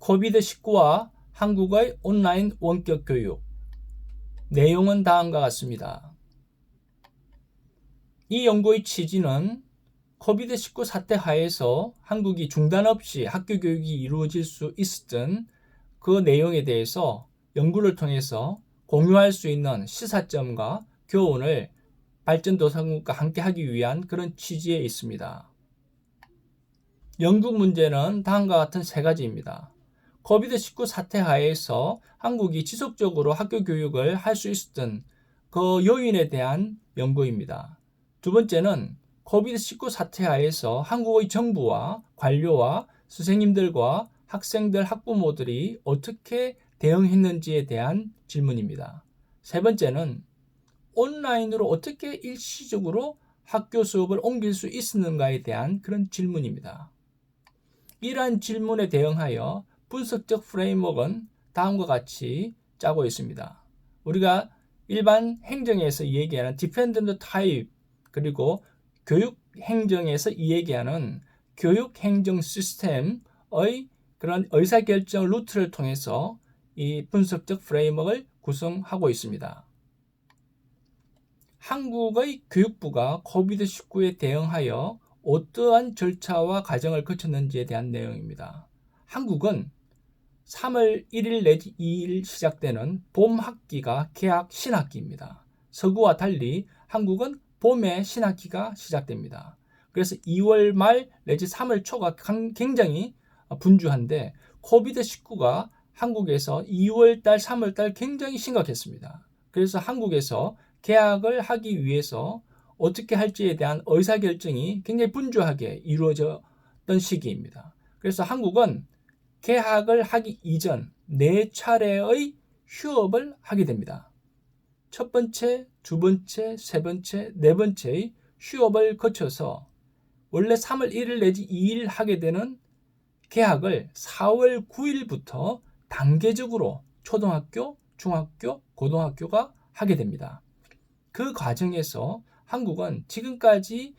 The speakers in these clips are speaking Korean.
코비드19와 한국의 온라인 원격 교육. 내용은 다음과 같습니다. 이 연구의 취지는 코비드19 사태 하에서 한국이 중단 없이 학교 교육이 이루어질 수 있었던 그 내용에 대해서 연구를 통해서 공유할 수 있는 시사점과 교훈을 발전도상국과 함께 하기 위한 그런 취지에 있습니다. 연구 문제는 다음과 같은 세 가지입니다. 코비드19 사태 하에서 한국이 지속적으로 학교 교육을 할 수 있었던 그 요인에 대한 연구입니다. 두 번째는 코비드19 사태 하에서 한국의 정부와 관료와 선생님들과 학생들, 학부모들이 어떻게 대응했는지에 대한 질문입니다. 세 번째는 온라인으로 어떻게 일시적으로 학교 수업을 옮길 수 있었는가에 대한 그런 질문입니다. 이러한 질문에 대응하여 분석적 프레임워크는 다음과 같이 짜고 있습니다. 우리가 일반 행정에서 얘기하는 Dependent Type, 그리고 교육 행정에서 얘기하는 교육 행정 시스템의 그런 의사결정 루트를 통해서 이 분석적 프레임워크를 구성하고 있습니다. 한국의 교육부가 코비드19에 대응하여 어떠한 절차와 과정을 거쳤는지에 대한 내용입니다. 한국은 3월 1일 내지 2일 시작되는 봄 학기가 개학 신학기입니다. 서구와 달리 한국은 봄에 신학기가 시작됩니다. 그래서 2월 말 내지 3월 초가 굉장히 분주한데 코비드19가 한국에서 2월달, 3월달 굉장히 심각했습니다. 그래서 한국에서 개학을 하기 위해서 어떻게 할지에 대한 의사결정이 굉장히 분주하게 이루어졌던 시기입니다. 그래서 한국은 개학을 하기 이전 4차례의 휴업을 하게 됩니다. 첫 번째, 두 번째, 세 번째, 네 번째의 휴업을 거쳐서 원래 3월 1일 내지 2일 하게 되는 개학을 4월 9일부터 단계적으로 초등학교, 중학교, 고등학교가 하게 됩니다. 그 과정에서 한국은 지금까지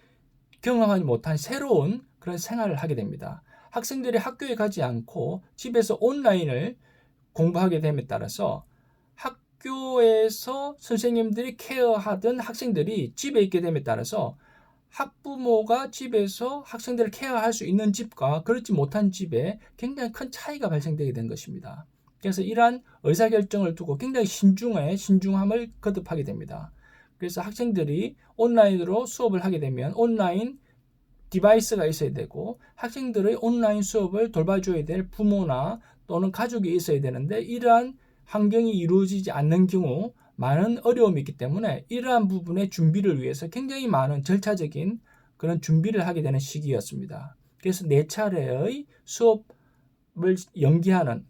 경험하지 못한 새로운 그런 생활을 하게 됩니다. 학생들이 학교에 가지 않고 집에서 온라인을 공부하게 됨에 따라서 학교에서 선생님들이 케어하던 학생들이 집에 있게 됨에 따라서 학부모가 집에서 학생들을 케어할 수 있는 집과 그렇지 못한 집에 굉장히 큰 차이가 발생되게 된 것입니다. 그래서 이러한 의사결정을 두고 굉장히 신중함을 거듭하게 됩니다. 그래서 학생들이 온라인으로 수업을 하게 되면 온라인 디바이스가 있어야 되고 학생들의 온라인 수업을 돌봐줘야 될 부모나 또는 가족이 있어야 되는데 이러한 환경이 이루어지지 않는 경우 많은 어려움이 있기 때문에 이러한 부분의 준비를 위해서 굉장히 많은 절차적인 그런 준비를 하게 되는 시기였습니다. 그래서 4차례의 수업을 연기하는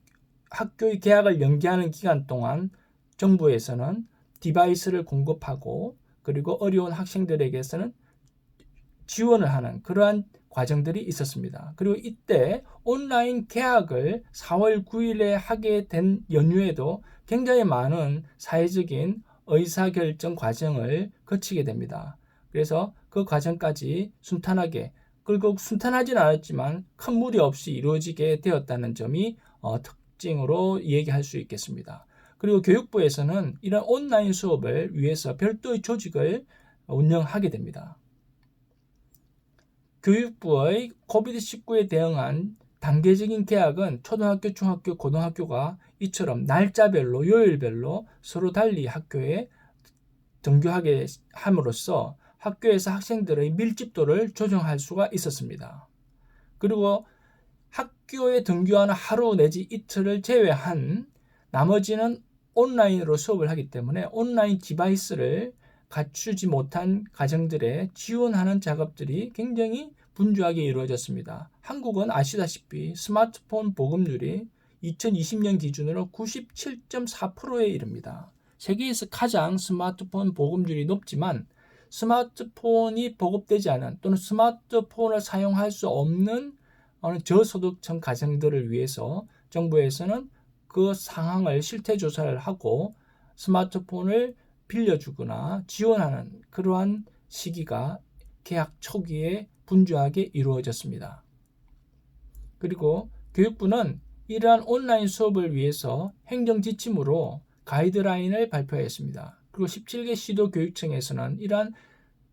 학교의 개학을 연기하는 기간 동안 정부에서는 디바이스를 공급하고 그리고 어려운 학생들에게서는 지원을 하는 그러한 과정들이 있었습니다. 그리고 이때 온라인 개학을 4월 9일에 하게 된 연휴에도 굉장히 많은 사회적인 의사결정 과정을 거치게 됩니다. 그래서 그 과정까지 순탄하게, 그리고 순탄하진 않았지만 큰 무리 없이 이루어지게 되었다는 점이 특징으로 얘기할 수 있겠습니다. 그리고 교육부에서는 이런 온라인 수업을 위해서 별도의 조직을 운영하게 됩니다. 교육부의 코비드19에 대응한 단계적인 개학은 초등학교, 중학교, 고등학교가 이처럼 날짜별로, 요일별로 서로 달리 학교에 등교하게 함으로써 학교에서 학생들의 밀집도를 조정할 수가 있었습니다. 그리고 학교에 등교하는 하루 내지 이틀을 제외한 나머지는 온라인으로 수업을 하기 때문에 온라인 디바이스를 갖추지 못한 가정들에 지원하는 작업들이 굉장히 분주하게 이루어졌습니다. 한국은 아시다시피 스마트폰 보급률이 2020년 기준으로 97.4%에 이릅니다. 세계에서 가장 스마트폰 보급률이 높지만 스마트폰이 보급되지 않은 또는 스마트폰을 사용할 수 없는 저소득층 가정들을 위해서 정부에서는 그 상황을 실태 조사를 하고 스마트폰을 빌려주거나 지원하는 그러한 시기가 개학 초기에 분주하게 이루어졌습니다. 그리고 교육부는 이러한 온라인 수업을 위해서 행정 지침으로 가이드라인을 발표했습니다. 그리고 17개 시도 교육청에서는 이러한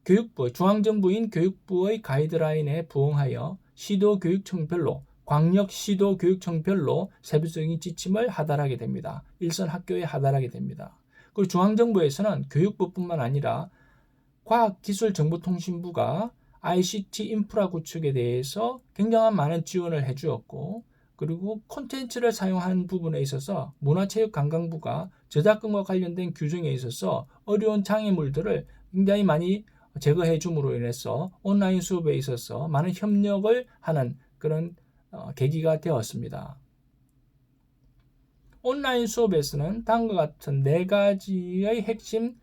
교육부, 중앙정부인 교육부의 가이드라인에 부응하여 시도 교육청별로, 광역 시도 교육청별로 세부적인 지침을 하달하게 됩니다. 일선 학교에 하달하게 됩니다. 그리고 중앙정부에서는 교육부뿐만 아니라 과학기술정보통신부가 ICT 인프라 구축에 대해서 굉장한 많은 지원을 해주었고, 그리고 콘텐츠를 사용하는 부분에 있어서 문화체육관광부가 저작권과 관련된 규정에 있어서 어려운 장애물들을 굉장히 많이 제거해 줌으로 인해서 온라인 수업에 있어서 많은 협력을 하는 그런 계기가 되었습니다. 온라인 수업에서는 다음과 같은 4가지의 핵심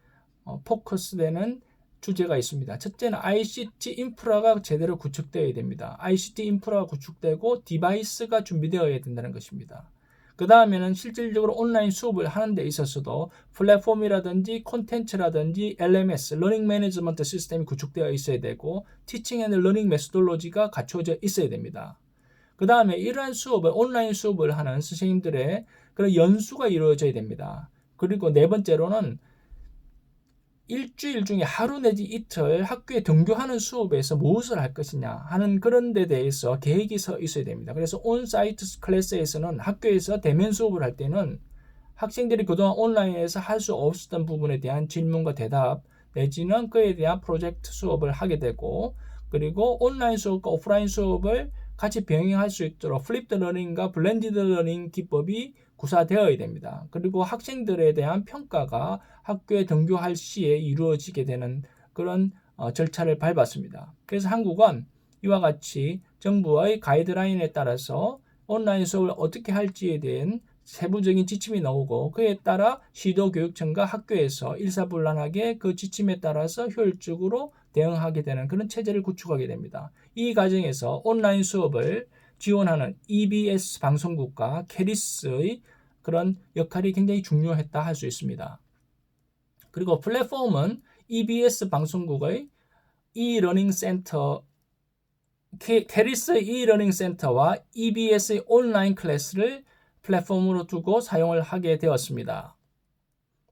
포커스되는 주제가 있습니다. 첫째는 ICT 인프라가 제대로 구축되어야 됩니다. ICT 인프라가 구축되고 디바이스가 준비되어야 된다는 것입니다. 그 다음에는 실질적으로 온라인 수업을 하는 데 있어서도 플랫폼이라든지 콘텐츠라든지 LMS, 러닝 매니지먼트 시스템이 구축되어 있어야 되고 티칭 앤 러닝 메소돌로지가 갖춰져 있어야 됩니다. 그 다음에 이러한 수업을, 온라인 수업을 하는 선생님들의 그런 연수가 이루어져야 됩니다. 그리고 4번째로는 일주일 중에 하루 내지 이틀 학교에 등교하는 수업에서 무엇을 할 것이냐 하는 그런 데 대해서 계획이 서 있어야 됩니다. 그래서 온사이트 클래스에서는 학교에서 대면 수업을 할 때는 학생들이 그동안 온라인에서 할 수 없었던 부분에 대한 질문과 대답 내지는 그에 대한 프로젝트 수업을 하게 되고, 그리고 온라인 수업과 오프라인 수업을 같이 병행할 수 있도록 플립드 러닝과 블렌디드 러닝 기법이 구사되어야 됩니다. 그리고 학생들에 대한 평가가 학교에 등교할 시에 이루어지게 되는 그런 절차를 밟았습니다. 그래서 한국은 이와 같이 정부의 가이드라인에 따라서 온라인 수업을 어떻게 할지에 대한 세부적인 지침이 나오고, 그에 따라 시도교육청과 학교에서 일사불란하게 그 지침에 따라서 효율적으로 대응하게 되는 그런 체제를 구축하게 됩니다. 이 과정에서 온라인 수업을 지원하는 EBS 방송국과 캐리스의 그런 역할이 굉장히 중요했다 할 수 있습니다. 그리고 플랫폼은 EBS 방송국의 e러닝 센터, 캐리스의 e러닝 센터와 EBS의 온라인 클래스를 플랫폼으로 두고 사용을 하게 되었습니다.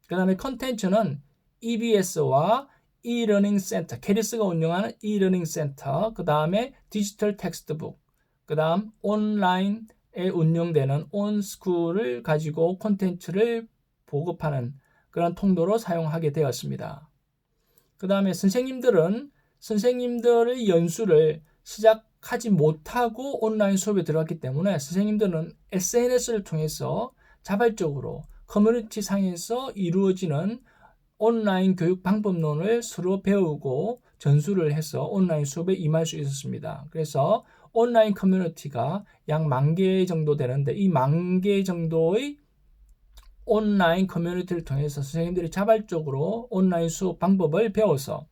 그 다음에 컨텐츠는 EBS와 e러닝 센터, 캐리스가 운영하는 e러닝 센터, 그 다음에 디지털 텍스트북, 그 다음 온라인에 운영되는 온스쿨을 가지고 콘텐츠를 보급하는 그런 통로로 사용하게 되었습니다. 그 다음에 선생님들의 연수를 시작하지 못하고 온라인 수업에 들어갔기 때문에 선생님들은 SNS를 통해서 자발적으로 커뮤니티 상에서 이루어지는 온라인 교육 방법론을 서로 배우고 전수를 해서 온라인 수업에 임할 수 있었습니다. 그래서 온라인 커뮤니티가 약 10,000개 정도 되는데, 이 10,000개 정도의 온라인 커뮤니티를 통해서 선생님들이 자발적으로 온라인 수업 방법을 배워서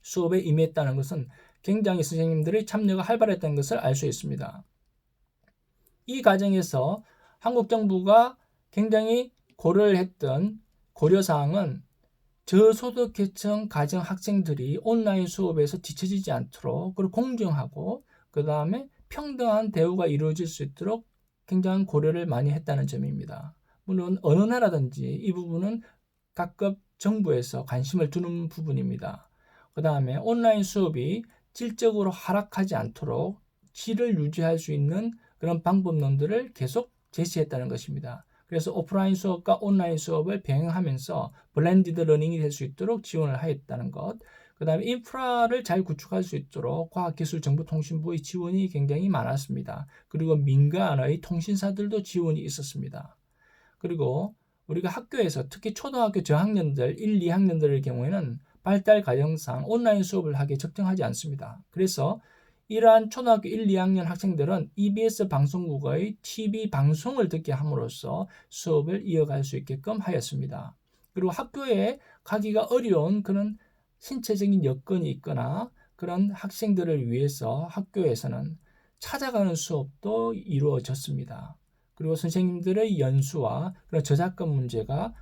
수업에 임했다는 것은 굉장히 선생님들의 참여가 활발했다는 것을 알 수 있습니다. 이 과정에서 한국 정부가 굉장히 고려를 했던 고려사항은 저소득계층 가정 학생들이 온라인 수업에서 뒤처지지 않도록, 그리고 공정하고 그 다음에 평등한 대우가 이루어질 수 있도록 굉장한 고려를 많이 했다는 점입니다. 물론 어느 나라든지 이 부분은 각급 정부에서 관심을 두는 부분입니다. 그 다음에 온라인 수업이 질적으로 하락하지 않도록 질을 유지할 수 있는 그런 방법론들을 계속 제시했다는 것입니다. 그래서 오프라인 수업과 온라인 수업을 병행하면서 블렌디드 러닝이 될 수 있도록 지원을 하였다는 것, 그 다음에 인프라를 잘 구축할 수 있도록 과학기술정보통신부의 지원이 굉장히 많았습니다. 그리고 민간의 통신사들도 지원이 있었습니다. 그리고 우리가 학교에서 특히 초등학교 저학년들 1, 2학년들의 경우에는 발달 과정상 온라인 수업을 하기에 적정하지 않습니다. 그래서 이러한 초등학교 1, 2학년 학생들은 EBS 방송국의 TV 방송을 듣게 함으로써 수업을 이어갈 수 있게끔 하였습니다. 그리고 학교에 가기가 어려운 그런 신체적인 여건이 있거나 그런 학생들을 위해서 학교에서는 찾아가는 수업도 이루어졌습니다. 그리고 선생님들의 연수와 그런 저작권 문제가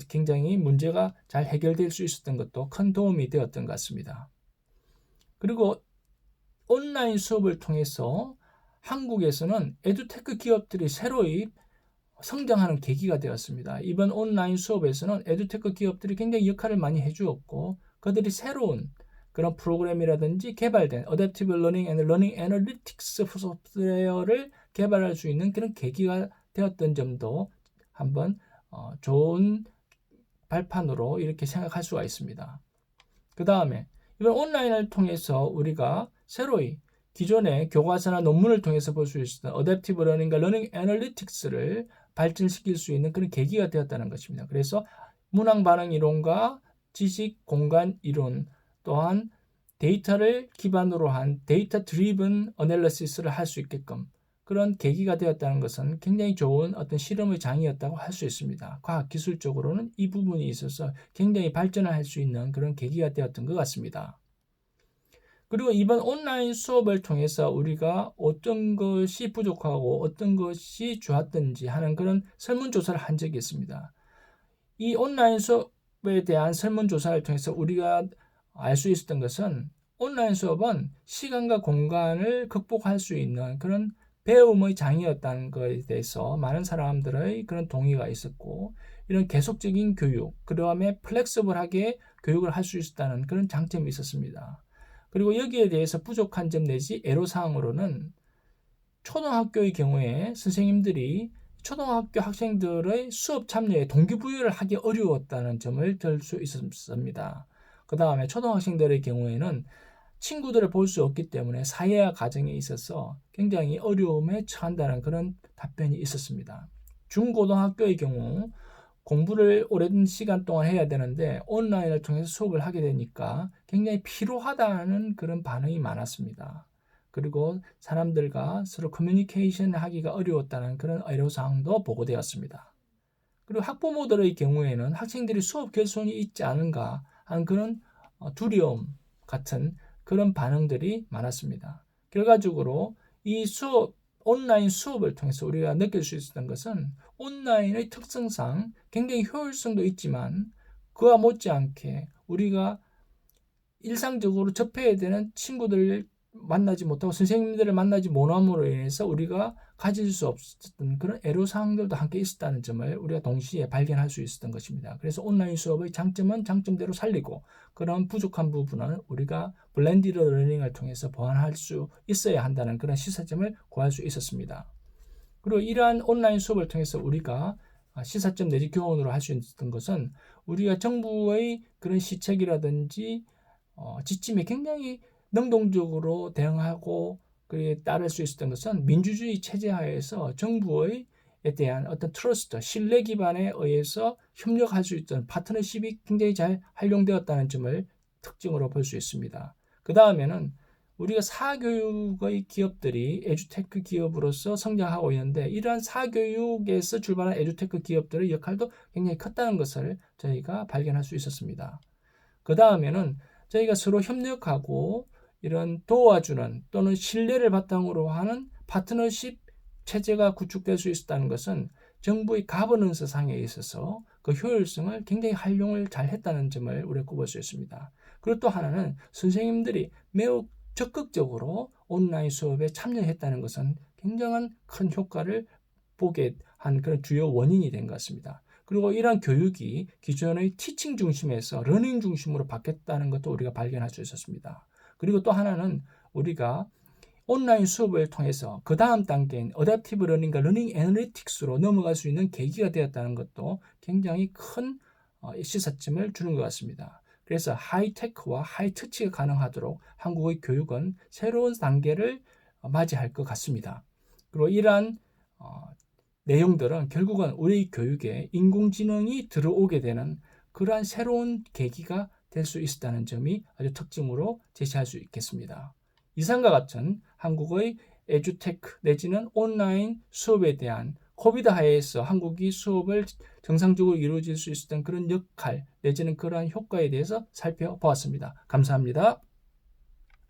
굉장히 문제가 잘 해결될 수 있었던 것도 큰 도움이 되었던 것 같습니다. 그리고 온라인 수업을 통해서 한국에서는 에듀테크 기업들이 새로이 성장하는 계기가 되었습니다. 이번 온라인 수업에서는 에듀테크 기업들이 굉장히 역할을 많이 해주었고 그들이 새로운 그런 프로그램이라든지 개발된 어댑티브 러닝 앤 러닝 애널리틱스 소프트웨어를 개발할 수 있는 그런 계기가 되었던 점도 한번 좋은 발판으로 이렇게 생각할 수가 있습니다. 그 다음에 이번 온라인을 통해서 우리가 새로이 기존의 교과서나 논문을 통해서 볼 수 있었던 어댑티브 러닝과 러닝 애널리틱스를 발전시킬 수 있는 그런 계기가 되었다는 것입니다. 그래서 문항 반응 이론과 지식 공간 이론 또한 데이터를 기반으로 한 데이터 드리븐 어널리시스를 할 수 있게끔 그런 계기가 되었다는 것은 굉장히 좋은 어떤 실험의 장이었다고 할 수 있습니다. 과학기술적으로는 이 부분이 있어서 굉장히 발전을 할 수 있는 그런 계기가 되었던 것 같습니다. 그리고 이번 온라인 수업을 통해서 우리가 어떤 것이 부족하고 어떤 것이 좋았던지 하는 그런 설문조사를 한 적이 있습니다. 이 온라인 수업에 대한 설문조사를 통해서 우리가 알 수 있었던 것은 온라인 수업은 시간과 공간을 극복할 수 있는 그런 배움의 장이었다는 것에 대해서 많은 사람들의 그런 동의가 있었고 이런 계속적인 교육, 그 다음에 플렉서블하게 교육을 할 수 있었다는 그런 장점이 있었습니다. 그리고 여기에 대해서 부족한 점 내지 애로사항으로는 초등학교의 경우에 선생님들이 초등학교 학생들의 수업 참여에 동기부여를 하기 어려웠다는 점을 들 수 있었습니다. 그 다음에 초등학생들의 경우에는 친구들을 볼 수 없기 때문에 사회화 과정에 있어서 굉장히 어려움에 처한다는 그런 답변이 있었습니다. 중고등학교의 경우 공부를 오랜 시간 동안 해야 되는데 온라인을 통해서 수업을 하게 되니까 굉장히 피로하다는 그런 반응이 많았습니다. 그리고 사람들과 서로 커뮤니케이션 하기가 어려웠다는 그런 애로사항도 보고되었습니다. 그리고 학부모들의 경우에는 학생들이 수업 결손이 있지 않은가 하는 그런 두려움 같은 그런 반응들이 많았습니다. 결과적으로 이 온라인 수업을 통해서 우리가 느낄 수 있었던 것은 온라인의 특성상 굉장히 효율성도 있지만 그와 못지않게 우리가 일상적으로 접해야 되는 친구들을 만나지 못하고 선생님들을 만나지 못함으로 인해서 우리가 가질 수 없었던 그런 애로사항들도 함께 있었다는 점을 우리가 동시에 발견할 수 있었던 것입니다. 그래서 온라인 수업의 장점은 장점대로 살리고 그런 부족한 부분은 우리가 블렌디드 러닝을 통해서 보완할 수 있어야 한다는 그런 시사점을 구할 수 있었습니다. 그리고 이러한 온라인 수업을 통해서 우리가 시사점 내지 교훈으로 할 수 있었던 것은 우리가 정부의 그런 시책이라든지 지침에 굉장히 능동적으로 대응하고 그에 따를 수 있었던 것은 민주주의 체제 하에서 정부에 대한 어떤 트러스트, 신뢰 기반에 의해서 협력할 수 있던 파트너십이 굉장히 잘 활용되었다는 점을 특징으로 볼 수 있습니다. 그 다음에는 우리가 사교육의 기업들이 에듀테크 기업으로서 성장하고 있는데 이러한 사교육에서 출발한 에듀테크 기업들의 역할도 굉장히 컸다는 것을 저희가 발견할 수 있었습니다. 그 다음에는 저희가 서로 협력하고 이런 도와주는 또는 신뢰를 바탕으로 하는 파트너십 체제가 구축될 수 있었다는 것은 정부의 가버넌스 상에 있어서 그 효율성을 굉장히 활용을 잘 했다는 점을 우리가 꼽을 수 있습니다. 그리고 또 하나는 선생님들이 매우 적극적으로 온라인 수업에 참여했다는 것은 굉장한 큰 효과를 보게 한 그런 주요 원인이 된 것 같습니다. 그리고 이러한 교육이 기존의 티칭 중심에서 러닝 중심으로 바뀌었다는 것도 우리가 발견할 수 있었습니다. 그리고 또 하나는 우리가 온라인 수업을 통해서 그 다음 단계인 어댑티브 러닝과 러닝 애널리틱스로 넘어갈 수 있는 계기가 되었다는 것도 굉장히 큰 시사점을 주는 것 같습니다. 그래서 하이테크와 하이터치가 가능하도록 한국의 교육은 새로운 단계를 맞이할 것 같습니다. 그리고 이러한 내용들은 결국은 우리 교육에 인공지능이 들어오게 되는 그러한 새로운 계기가 될 수 있었다는 점이 아주 특징으로 제시할 수 있겠습니다. 이상과 같은 한국의 에듀테크 내지는 온라인 수업에 대한 코비드 하에서 한국이 수업을 정상적으로 이루어질 수 있었던 그런 역할 내지는 그러한 효과에 대해서 살펴보았습니다. 감사합니다.